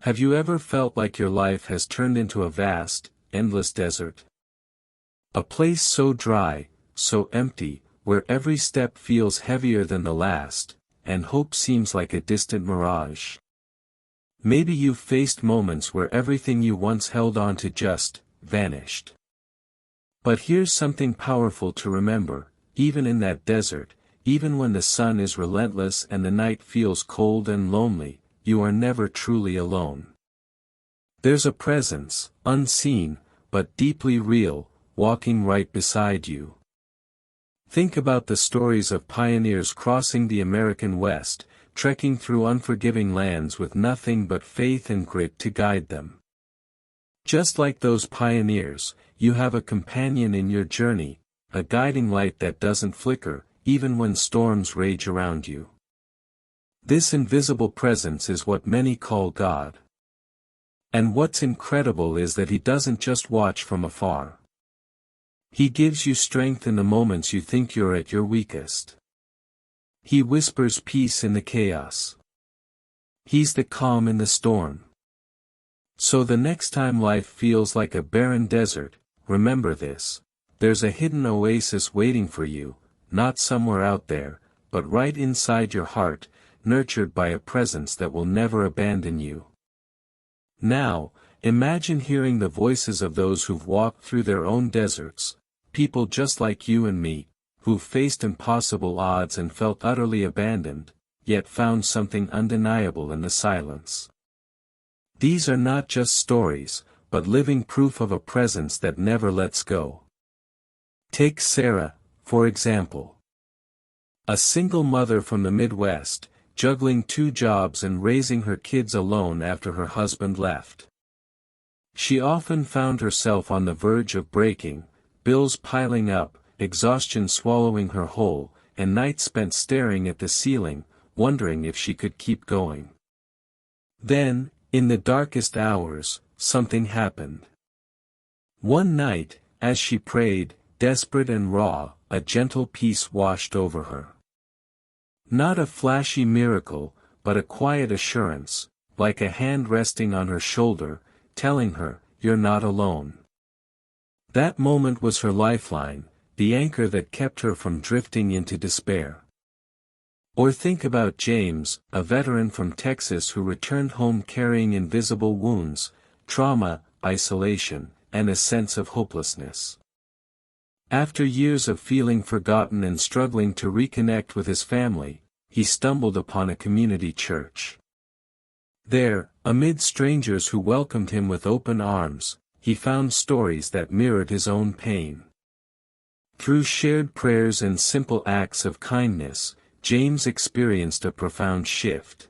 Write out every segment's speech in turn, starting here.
Have you ever felt like your life has turned into a vast, endless desert? A place so dry, so empty, where every step feels heavier than the last, and hope seems like a distant mirage. Maybe you've faced moments where everything you once held on to just vanished. But here's something powerful to remember: even in that desert, even when the sun is relentless and the night feels cold and lonely, you are never truly alone. There's a presence, unseen, but deeply real, walking right beside you. Think about the stories of pioneers crossing the American West, trekking through unforgiving lands with nothing but faith and grit to guide them. Just like those pioneers, you have a companion in your journey, a guiding light that doesn't flicker, even when storms rage around you. This invisible presence is what many call God. And what's incredible is that He doesn't just watch from afar. He gives you strength in the moments you think you're at your weakest. He whispers peace in the chaos. He's the calm in the storm. So the next time life feels like a barren desert, remember this: there's a hidden oasis waiting for you, not somewhere out there, but right inside your heart, nurtured by a presence that will never abandon you. Now, imagine hearing the voices of those who've walked through their own deserts, people just like you and me, who've faced impossible odds and felt utterly abandoned, yet found something undeniable in the silence. These are not just stories, but living proof of a presence that never lets go. Take Sarah, for example. A single mother from the Midwest, juggling 2 jobs and raising her kids alone after her husband left. She often found herself on the verge of breaking, bills piling up, exhaustion swallowing her whole, and nights spent staring at the ceiling, wondering if she could keep going. Then, in the darkest hours, something happened. One night, as she prayed, desperate and raw, a gentle peace washed over her. Not a flashy miracle, but a quiet assurance, like a hand resting on her shoulder, telling her, "You're not alone." That moment was her lifeline, the anchor that kept her from drifting into despair. Or think about James, a veteran from Texas who returned home carrying invisible wounds, trauma, isolation, and a sense of hopelessness. After years of feeling forgotten and struggling to reconnect with his family, he stumbled upon a community church. There, amid strangers who welcomed him with open arms, he found stories that mirrored his own pain. Through shared prayers and simple acts of kindness, James experienced a profound shift.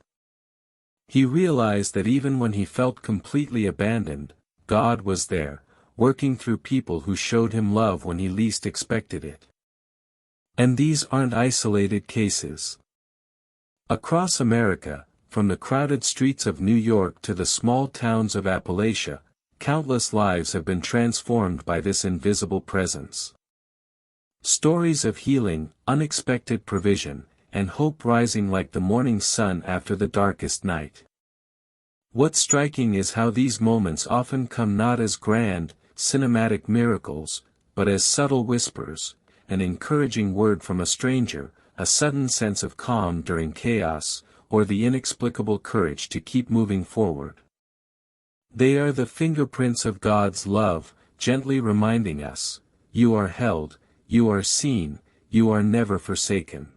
He realized that even when he felt completely abandoned, God was there, working through people who showed him love when he least expected it. And these aren't isolated cases. Across America, from the crowded streets of New York to the small towns of Appalachia, countless lives have been transformed by this invisible presence. Stories of healing, unexpected provision, and hope rising like the morning sun after the darkest night. What's striking is how these moments often come not as grand, cinematic miracles, but as subtle whispers, an encouraging word from a stranger, a sudden sense of calm during chaos, or the inexplicable courage to keep moving forward. They are the fingerprints of God's love, gently reminding us, "You are held, you are seen, you are never forsaken."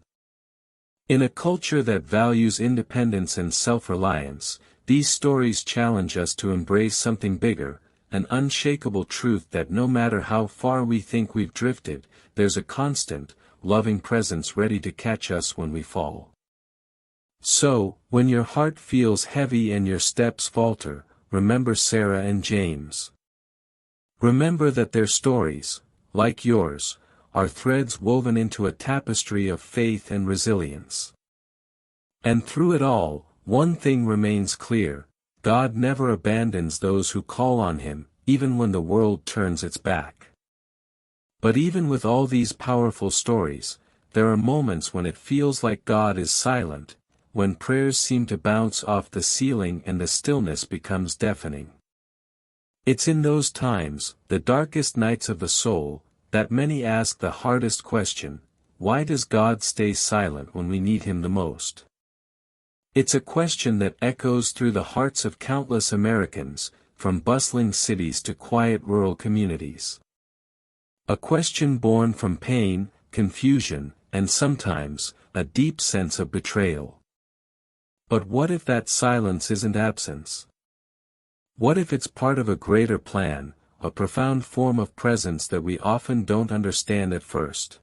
In a culture that values independence and self-reliance, these stories challenge us to embrace something bigger, an unshakable truth that no matter how far we think we've drifted, there's a constant, loving presence ready to catch us when we fall. So, when your heart feels heavy and your steps falter, remember Sarah and James. Remember that their stories, like yours, are threads woven into a tapestry of faith and resilience. And through it all, one thing remains clear: God never abandons those who call on Him, even when the world turns its back. But even with all these powerful stories, there are moments when it feels like God is silent, when prayers seem to bounce off the ceiling and the stillness becomes deafening. It's in those times, the darkest nights of the soul, that many ask the hardest question: why does God stay silent when we need Him the most? It's a question that echoes through the hearts of countless Americans, from bustling cities to quiet rural communities. A question born from pain, confusion, and sometimes, a deep sense of betrayal. But what if that silence isn't absence? What if it's part of a greater plan, a profound form of presence that we often don't understand at first?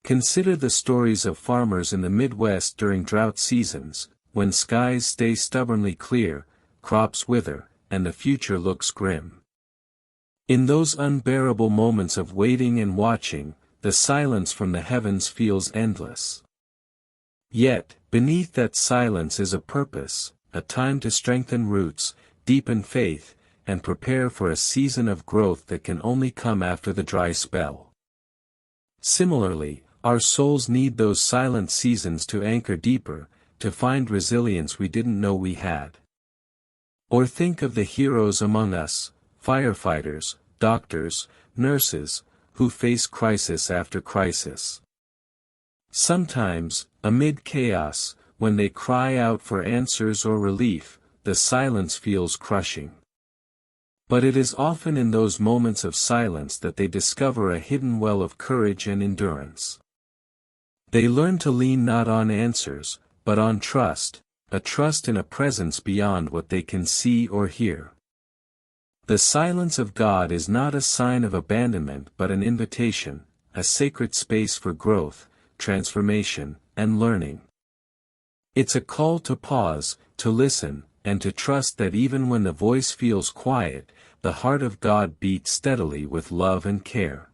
Consider the stories of farmers in the Midwest during drought seasons, when skies stay stubbornly clear, crops wither, and the future looks grim. In those unbearable moments of waiting and watching, the silence from the heavens feels endless. Yet, beneath that silence is a purpose, a time to strengthen roots, deepen faith, and prepare for a season of growth that can only come after the dry spell. Similarly, our souls need those silent seasons to anchor deeper, to find resilience we didn't know we had. Or think of the heroes among us, firefighters, doctors, nurses, who face crisis after crisis. Sometimes, amid chaos, when they cry out for answers or relief, the silence feels crushing. But it is often in those moments of silence that they discover a hidden well of courage and endurance. They learn to lean not on answers, but on trust, a trust in a presence beyond what they can see or hear. The silence of God is not a sign of abandonment but an invitation, a sacred space for growth, transformation, and learning. It's a call to pause, to listen, and to trust that even when the voice feels quiet, the heart of God beats steadily with love and care.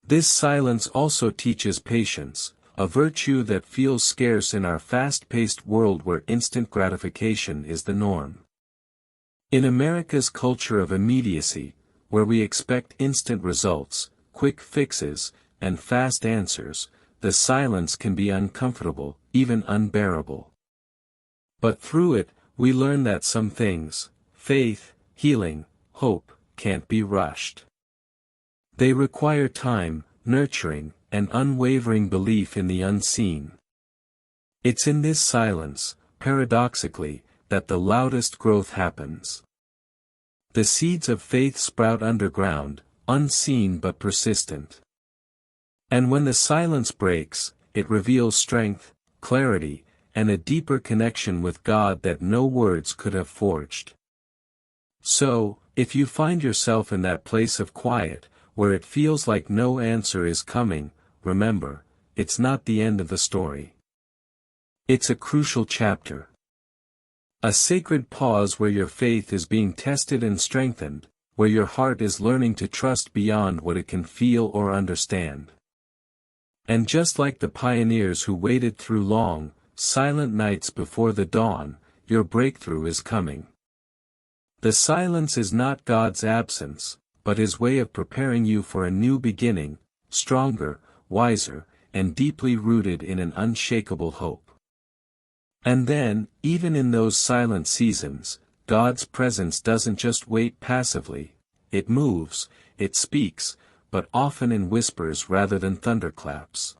This silence also teaches patience, a virtue that feels scarce in our fast-paced world where instant gratification is the norm. In America's culture of immediacy, where we expect instant results, quick fixes, and fast answers, the silence can be uncomfortable, even unbearable. But through it, we learn that some things, faith, healing, hope, can't be rushed. They require time, nurturing, and unwavering belief in the unseen. It's in this silence, paradoxically, that the loudest growth happens. The seeds of faith sprout underground, unseen but persistent. And when the silence breaks, it reveals strength, clarity, and a deeper connection with God that no words could have forged. So, if you find yourself in that place of quiet, where it feels like no answer is coming, remember, it's not the end of the story. It's a crucial chapter. A sacred pause where your faith is being tested and strengthened, where your heart is learning to trust beyond what it can feel or understand. And just like the pioneers who waited through long, silent nights before the dawn, your breakthrough is coming. The silence is not God's absence, but His way of preparing you for a new beginning, stronger, wiser, and deeply rooted in an unshakable hope. And then, even in those silent seasons, God's presence doesn't just wait passively, it moves, it speaks, but often in whispers rather than thunderclaps.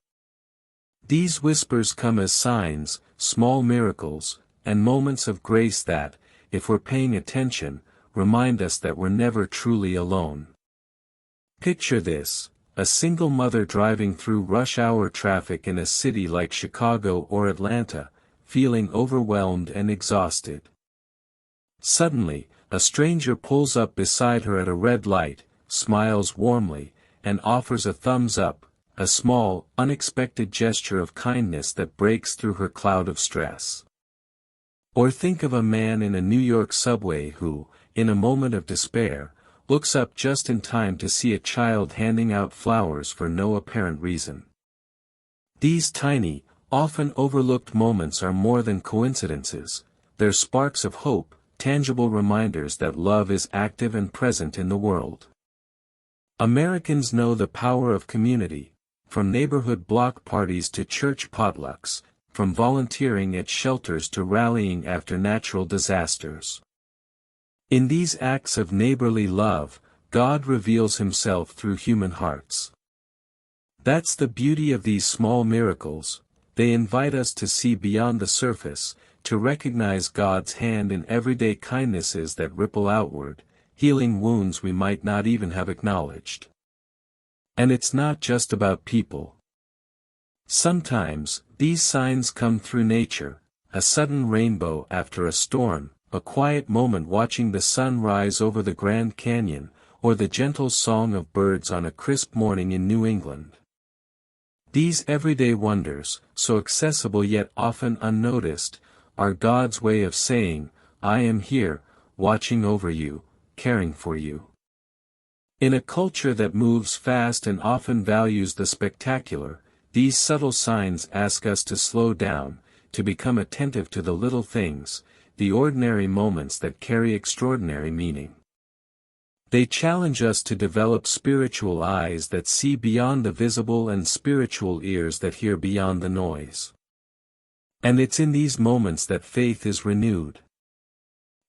These whispers come as signs, small miracles, and moments of grace that, if we're paying attention, remind us that we're never truly alone. Picture this: a single mother driving through rush-hour traffic in a city like Chicago or Atlanta, feeling overwhelmed and exhausted. Suddenly, a stranger pulls up beside her at a red light, smiles warmly, and offers a thumbs up, a small, unexpected gesture of kindness that breaks through her cloud of stress. Or think of a man in a New York subway who, in a moment of despair, looks up just in time to see a child handing out flowers for no apparent reason. These tiny, often overlooked moments are more than coincidences, they're sparks of hope, tangible reminders that love is active and present in the world. Americans know the power of community, from neighborhood block parties to church potlucks, from volunteering at shelters to rallying after natural disasters. In these acts of neighborly love, God reveals himself through human hearts. That's the beauty of these small miracles. They invite us to see beyond the surface, to recognize God's hand in everyday kindnesses that ripple outward, healing wounds we might not even have acknowledged. And it's not just about people. Sometimes, these signs come through nature, a sudden rainbow after a storm, a quiet moment watching the sun rise over the Grand Canyon, or the gentle song of birds on a crisp morning in New England. These everyday wonders, so accessible yet often unnoticed, are God's way of saying, I am here, watching over you, caring for you. In a culture that moves fast and often values the spectacular, these subtle signs ask us to slow down, to become attentive to the little things, the ordinary moments that carry extraordinary meaning. They challenge us to develop spiritual eyes that see beyond the visible and spiritual ears that hear beyond the noise. And it's in these moments that faith is renewed.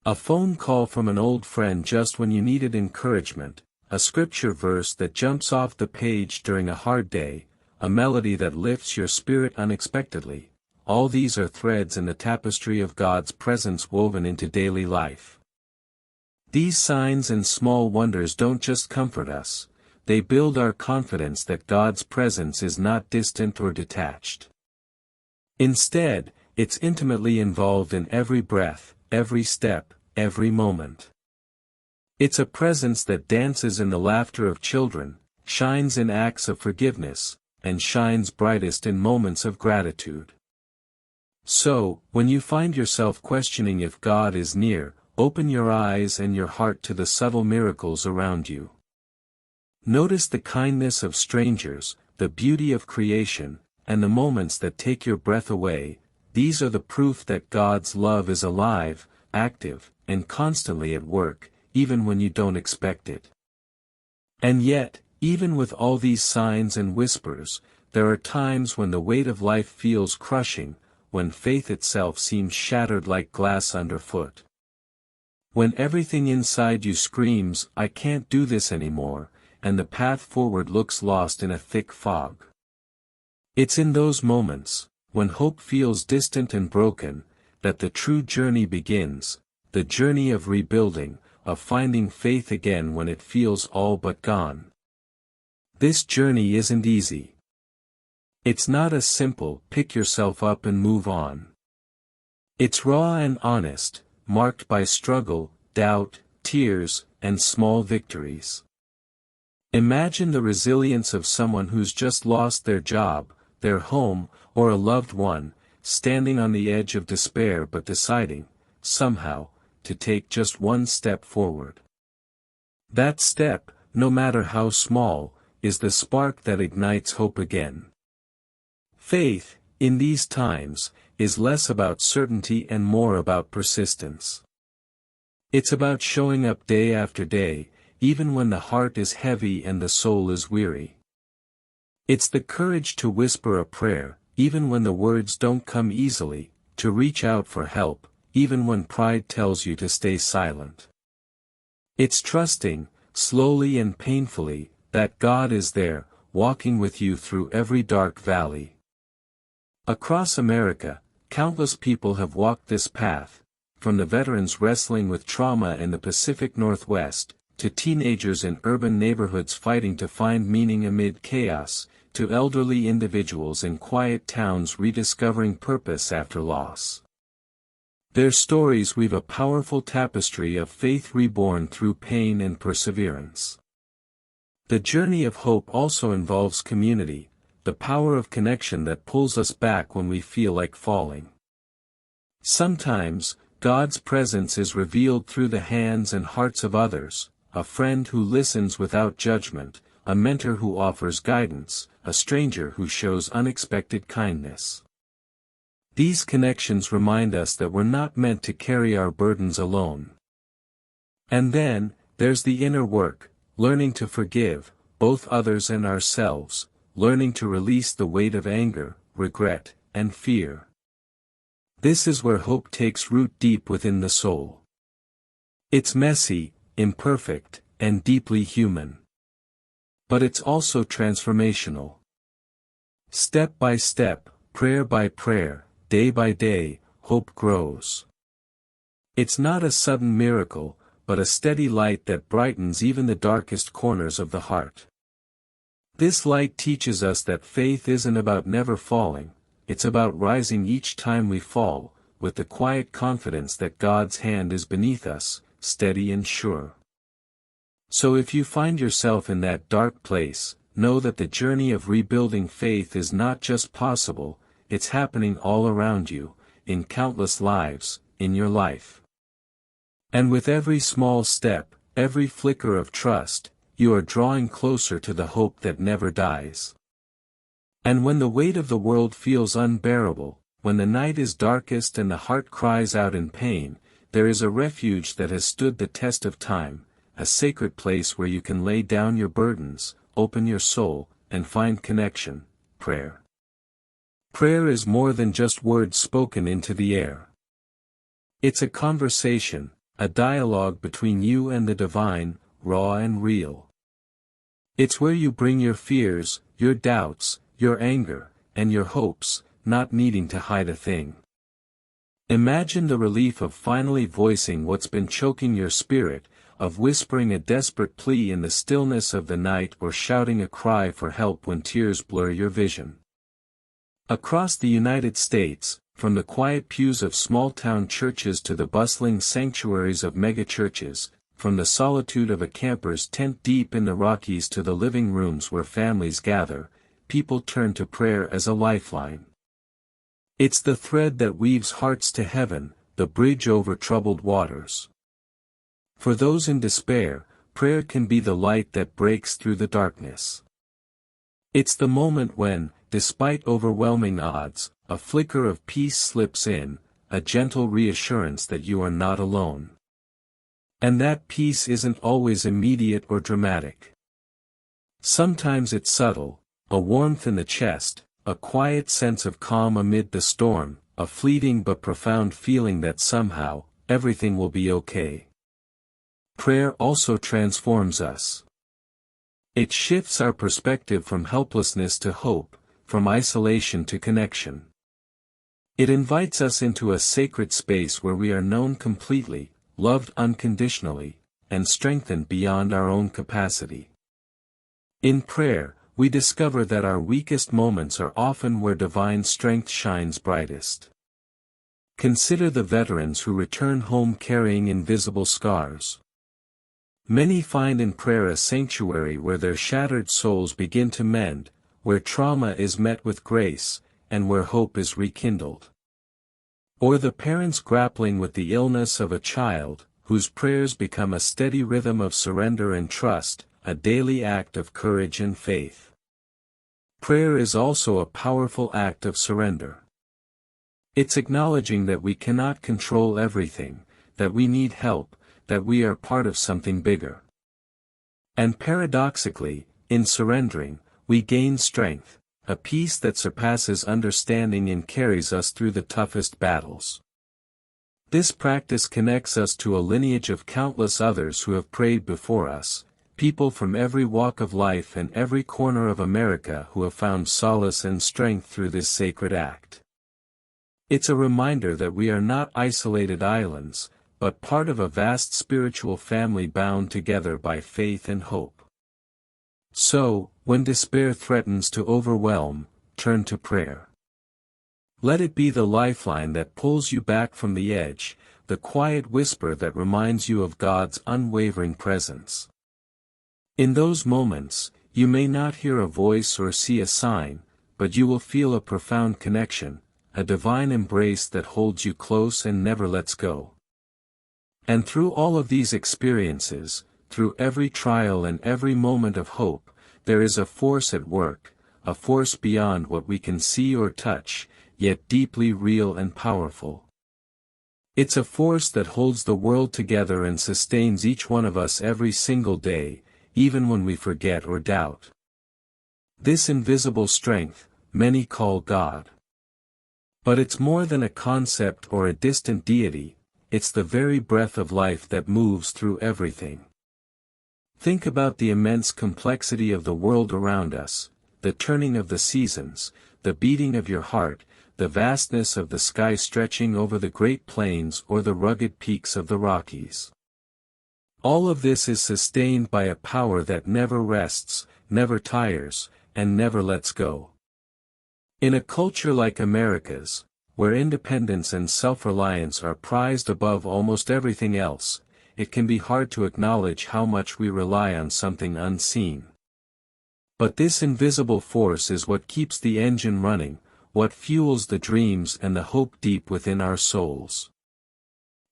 A phone call from an old friend just when you needed encouragement, a scripture verse that jumps off the page during a hard day, a melody that lifts your spirit unexpectedly, all these are threads in the tapestry of God's presence woven into daily life. These signs and small wonders don't just comfort us, they build our confidence that God's presence is not distant or detached. Instead, it's intimately involved in every breath, every step, every moment. It's a presence that dances in the laughter of children, shines in acts of forgiveness, and shines brightest in moments of gratitude. So, when you find yourself questioning if God is near, open your eyes and your heart to the subtle miracles around you. Notice the kindness of strangers, the beauty of creation, and the moments that take your breath away. These are the proof that God's love is alive, active, and constantly at work, even when you don't expect it. And yet, even with all these signs and whispers, there are times when the weight of life feels crushing, when faith itself seems shattered like glass underfoot. When everything inside you screams, I can't do this anymore, and the path forward looks lost in a thick fog. It's in those moments, when hope feels distant and broken, that the true journey begins, the journey of rebuilding, of finding faith again when it feels all but gone. This journey isn't easy. It's not a simple, pick yourself up and move on. It's raw and honest, marked by struggle, doubt, tears, and small victories. Imagine the resilience of someone who's just lost their job, their home, or a loved one, standing on the edge of despair but deciding, somehow, to take just one step forward. That step, no matter how small, is the spark that ignites hope again. Faith, in these times, is less about certainty and more about persistence. It's about showing up day after day, even when the heart is heavy and the soul is weary. It's the courage to whisper a prayer, even when the words don't come easily, to reach out for help, even when pride tells you to stay silent. It's trusting, slowly and painfully, that God is there, walking with you through every dark valley. Across America, countless people have walked this path, from the veterans wrestling with trauma in the Pacific Northwest, to teenagers in urban neighborhoods fighting to find meaning amid chaos, to elderly individuals in quiet towns rediscovering purpose after loss. Their stories weave a powerful tapestry of faith reborn through pain and perseverance. The journey of hope also involves community, the power of connection that pulls us back when we feel like falling. Sometimes, God's presence is revealed through the hands and hearts of others, a friend who listens without judgment, a mentor who offers guidance, a stranger who shows unexpected kindness. These connections remind us that we're not meant to carry our burdens alone. And then, there's the inner work, learning to forgive, both others and ourselves, learning to release the weight of anger, regret, and fear. This is where hope takes root deep within the soul. It's messy, imperfect, and deeply human. But it's also transformational. Step by step, prayer by prayer, day by day, hope grows. It's not a sudden miracle, but a steady light that brightens even the darkest corners of the heart. This light teaches us that faith isn't about never falling, it's about rising each time we fall, with the quiet confidence that God's hand is beneath us, steady and sure. So if you find yourself in that dark place, know that the journey of rebuilding faith is not just possible, it's happening all around you, in countless lives, in your life. And with every small step, every flicker of trust, you are drawing closer to the hope that never dies. And when the weight of the world feels unbearable, when the night is darkest and the heart cries out in pain, there is a refuge that has stood the test of time, a sacred place where you can lay down your burdens, open your soul, and find connection: prayer. Prayer is more than just words spoken into the air. It's a conversation, a dialogue between you and the divine, raw and real. It's where you bring your fears, your doubts, your anger, and your hopes, not needing to hide a thing. Imagine the relief of finally voicing what's been choking your spirit, of whispering a desperate plea in the stillness of the night or shouting a cry for help when tears blur your vision. Across the United States, from the quiet pews of small-town churches to the bustling sanctuaries of megachurches, from the solitude of a camper's tent deep in the Rockies to the living rooms where families gather, people turn to prayer as a lifeline. It's the thread that weaves hearts to heaven, the bridge over troubled waters. For those in despair, prayer can be the light that breaks through the darkness. It's the moment when, despite overwhelming odds, a flicker of peace slips in, a gentle reassurance that you are not alone. And that peace isn't always immediate or dramatic. Sometimes it's subtle, a warmth in the chest, a quiet sense of calm amid the storm, a fleeting but profound feeling that somehow, everything will be okay. Prayer also transforms us. It shifts our perspective from helplessness to hope, from isolation to connection. It invites us into a sacred space where we are known completely, loved unconditionally, and strengthened beyond our own capacity. In prayer, we discover that our weakest moments are often where divine strength shines brightest. Consider the veterans who return home carrying invisible scars. Many find in prayer a sanctuary where their shattered souls begin to mend, where trauma is met with grace, and where hope is rekindled. Or the parents grappling with the illness of a child, whose prayers become a steady rhythm of surrender and trust, a daily act of courage and faith. Prayer is also a powerful act of surrender. It's acknowledging that we cannot control everything, that we need help, that we are part of something bigger. And paradoxically, in surrendering, we gain strength, a peace that surpasses understanding and carries us through the toughest battles. This practice connects us to a lineage of countless others who have prayed before us, people from every walk of life and every corner of America who have found solace and strength through this sacred act. It's a reminder that we are not isolated islands, but part of a vast spiritual family bound together by faith and hope. So, when despair threatens to overwhelm, turn to prayer. Let it be the lifeline that pulls you back from the edge, the quiet whisper that reminds you of God's unwavering presence. In those moments, you may not hear a voice or see a sign, but you will feel a profound connection, a divine embrace that holds you close and never lets go. And through all of these experiences, through every trial and every moment of hope, there is a force at work, a force beyond what we can see or touch, yet deeply real and powerful. It's a force that holds the world together and sustains each one of us every single day, even when we forget or doubt. This invisible strength, many call God. But it's more than a concept or a distant deity, it's the very breath of life that moves through everything. Think about the immense complexity of the world around us, the turning of the seasons, the beating of your heart, the vastness of the sky stretching over the Great Plains or the rugged peaks of the Rockies. All of this is sustained by a power that never rests, never tires, and never lets go. In a culture like America's, where independence and self-reliance are prized above almost everything else, it can be hard to acknowledge how much we rely on something unseen. But this invisible force is what keeps the engine running, what fuels the dreams and the hope deep within our souls.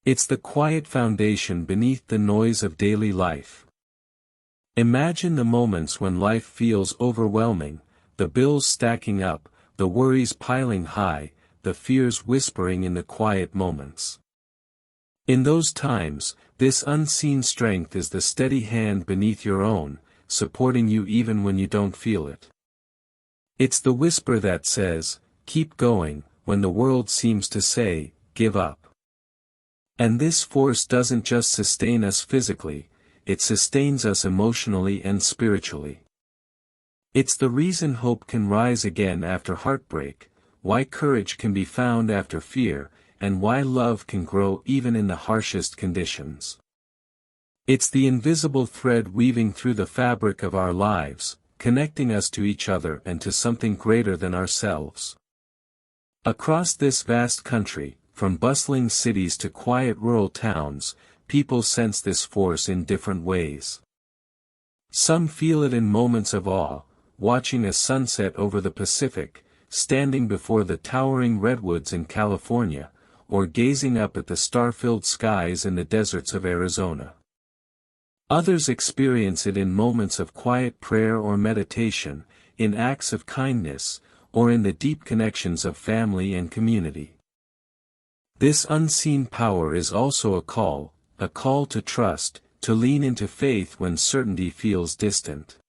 It's the quiet foundation beneath the noise of daily life. Imagine the moments when life feels overwhelming, the bills stacking up, the worries piling high, the fears whispering in the quiet moments. In those times, this unseen strength is the steady hand beneath your own, supporting you even when you don't feel it. It's the whisper that says, "Keep going," when the world seems to say, "Give up." And this force doesn't just sustain us physically, it sustains us emotionally and spiritually. It's the reason hope can rise again after heartbreak, why courage can be found after fear, and why love can grow even in the harshest conditions. It's the invisible thread weaving through the fabric of our lives, connecting us to each other and to something greater than ourselves. Across this vast country, from bustling cities to quiet rural towns, people sense this force in different ways. Some feel it in moments of awe, watching a sunset over the Pacific, standing before the towering redwoods in California, or gazing up at the star-filled skies in the deserts of Arizona. Others experience it in moments of quiet prayer or meditation, in acts of kindness, or in the deep connections of family and community. This unseen power is also a call to trust, to lean into faith when certainty feels distant.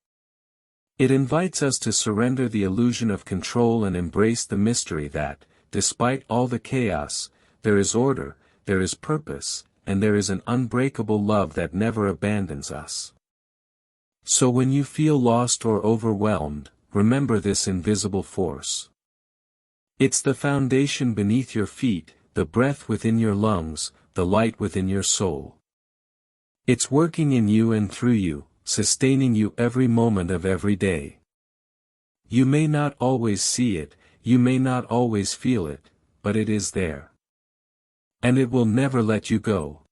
It invites us to surrender the illusion of control and embrace the mystery that, despite all the chaos, there is order, there is purpose, and there is an unbreakable love that never abandons us. So when you feel lost or overwhelmed, remember this invisible force. It's the foundation beneath your feet, the breath within your lungs, the light within your soul. It's working in you and through you, sustaining you every moment of every day. You may not always see it, you may not always feel it, but it is there. And it will never let you go.